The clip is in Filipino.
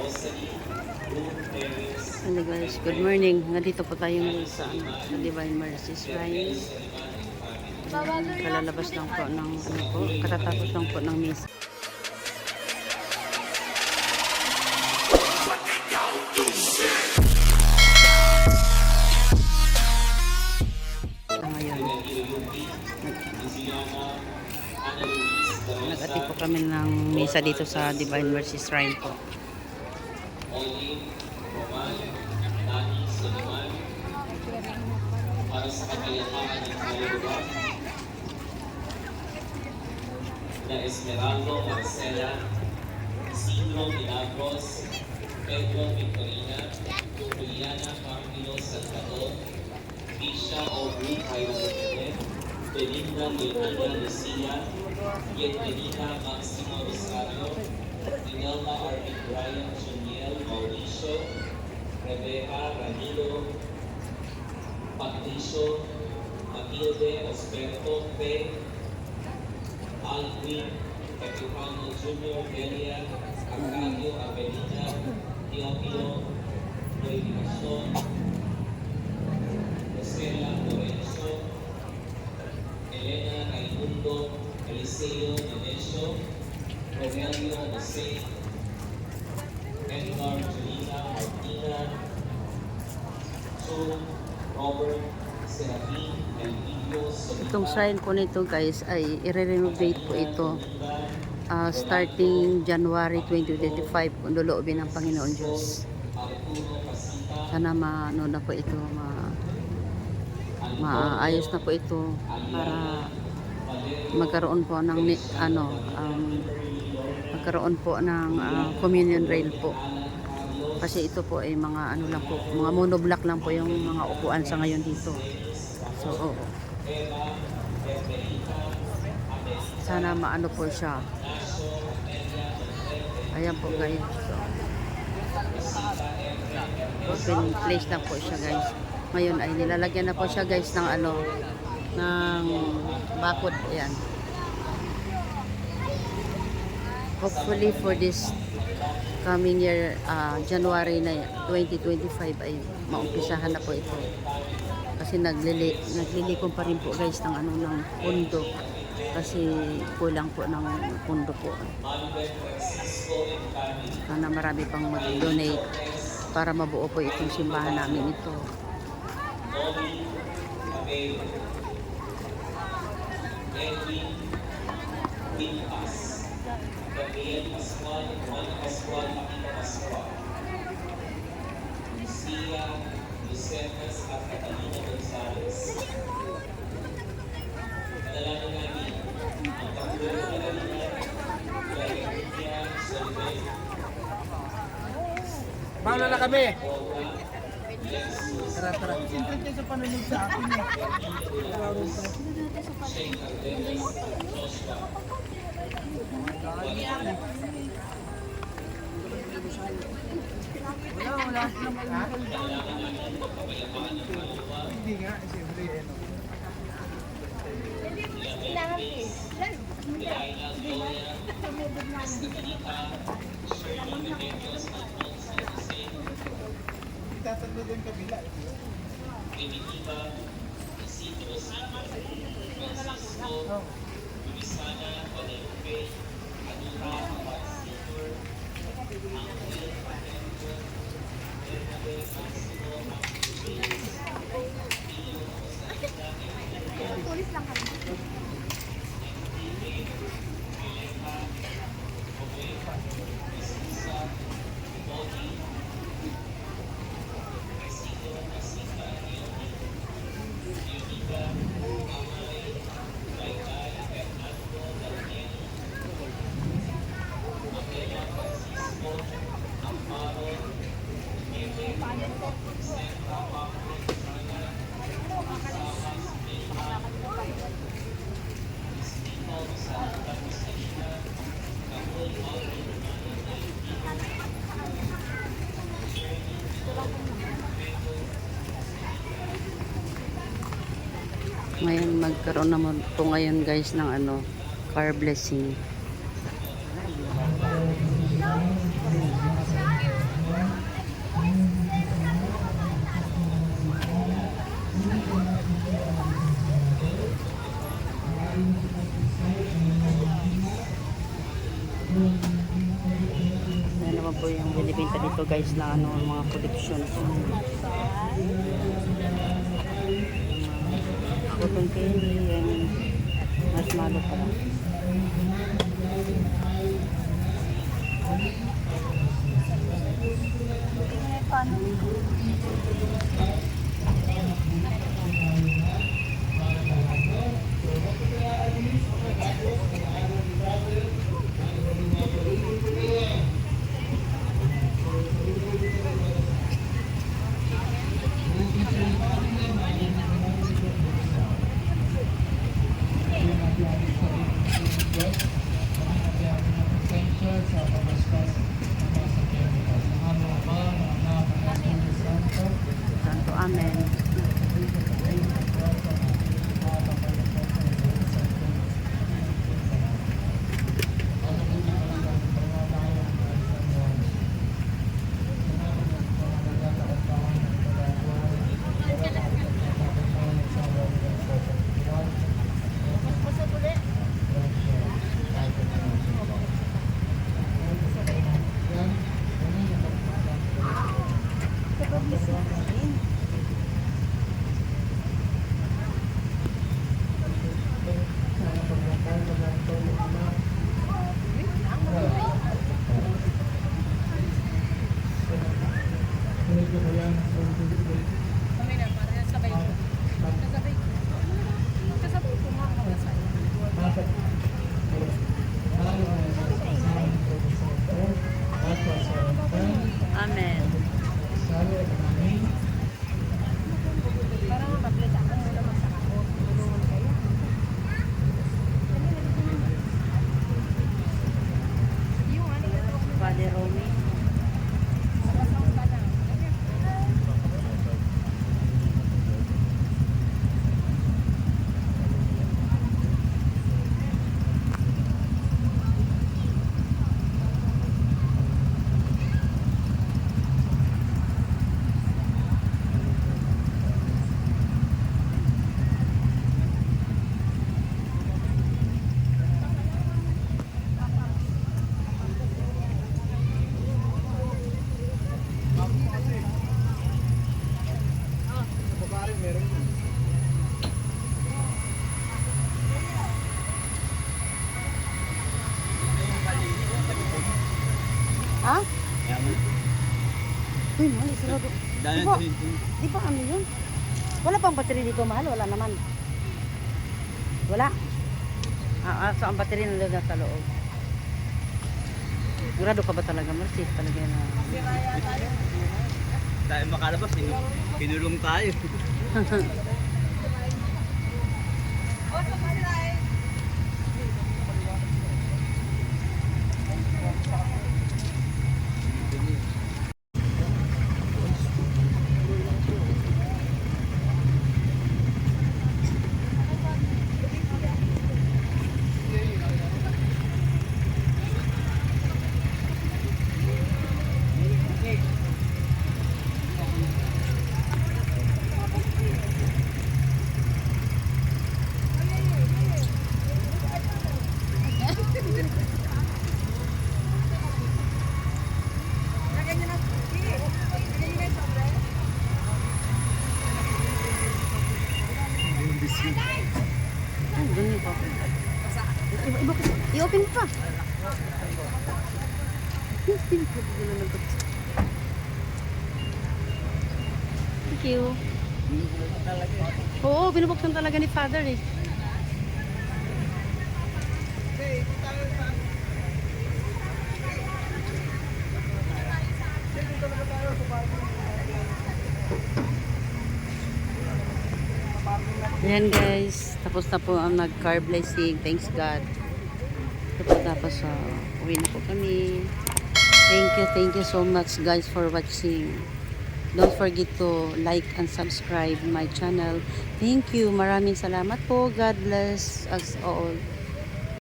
Hello guys, good morning. Nandito po tayo ngayon sa Divine Mercy Shrine. Kalalabas lang po ng katatapos lang po ng misa. Ngayon, nag-attend po kami ng misa dito sa Divine Mercy Shrine po. Para sa kapayapaan ng kaluluwa na Esmeraldo Marcela, Isidro Milagros, Pedro Victorina, Juliana Carmelo Salvador, Tisha Aubrey Jaime, Belinda Leonida Lucia, Yenelina Maximo Rosario, Inelma Arvin Brian Juniel Mauricio, Rebecca Ranilo Patricio, Matilde, Osberto, P. Alvin, Capitano Junior, Delia, Arcadio, Avelina, Teofilo, Noydimason, Rosela, Lorenzo, Elena, Raimundo, Eliseo, Nenesio, Rogelio, Jose, Edgar, Julina, Martina, Chu, Robert, Serafin, Elvio, Itong shrine po nito guys ay i-renovate po ito starting January 2025 kung loloobin ng Panginoon Diyos. Sana maano na po ito, maayos na po ito para magkaroon po ng magkaroon po ng communion rail po. Kasi ito po ay mga ano lang po, mga monoblock lang po yung mga upuan sa ngayon dito. So, sana maano po siya. Ayan po guys. So, open place lang po siya guys. Ngayon ay nilalagyan na po siya guys ng ng bakod. Ayan. Hopefully for this coming year, January na 2025 ay maumpisahan na po ito. Kasi naglilikom pa rin po guys ng ng pundo. Kasi kulang po ng pundo po. Sana marami pang mag-donate para mabuo po itong simbahan namin ito. Gabriel Pascual, Juan Pascual, Makita Pascual, Lucia, Lucetas at Catalina Gonzalez. Panalangin namin ang Pangulo ng Catalina, Claricia, Solvay, Paano na kami? Jesus, Tara, tara. Siyempre kayo sa panonood sa akin eh. Shane Cardenas, Joshua. Wala naman. Hindi nga, siyempre ano. Kailangan please. Itatatlo doon kabila. Primitiva, Isidro Sino, Francisco, Luisana, Guadalupe, Anura, Abad Senior, Angel, Patenco, Bernabé, Maximo, Maximo, Pio, Salita, Pulis lang kami. Elena, Jovefa, Isusa, Bodi, Presido, Masita, Leonida, Amay, Laitay, Fernando, Daniel, Amela, Francisco, Amparo, Eme, Senta, Pablo, Sana, Isama, Sumema, Cristina, Santa, Cristina, Kapul, Mauro, Ngayon magkaroon naman po ngayon guys ng car blessing. naman po yung binibenta dito guys na ano, mga collection. Cotton candy and marshmallow pa lang. Santo Amen. Amen. Father Romy. Ha? Uy, mali sarado. Dahil Di ba ano yun? Wala pang battery dito, mahal? Wala naman. Wala? So ang battery nandun na sa loob. Sigurado ka ba talaga? Safe talaga yan. tayo makalabas, pinulong tayo. Ay, ganyan pa. Iba ko. I-open pa. Thank you. Oo, binubuksan talaga ni Father eh. Ayan guys, tapos na po ang nag-car blessing. Thanks God. Tapos uwi na po kami. Thank you so much guys for watching. Don't forget to like and subscribe my channel. Thank you. Maraming salamat po. God bless us all.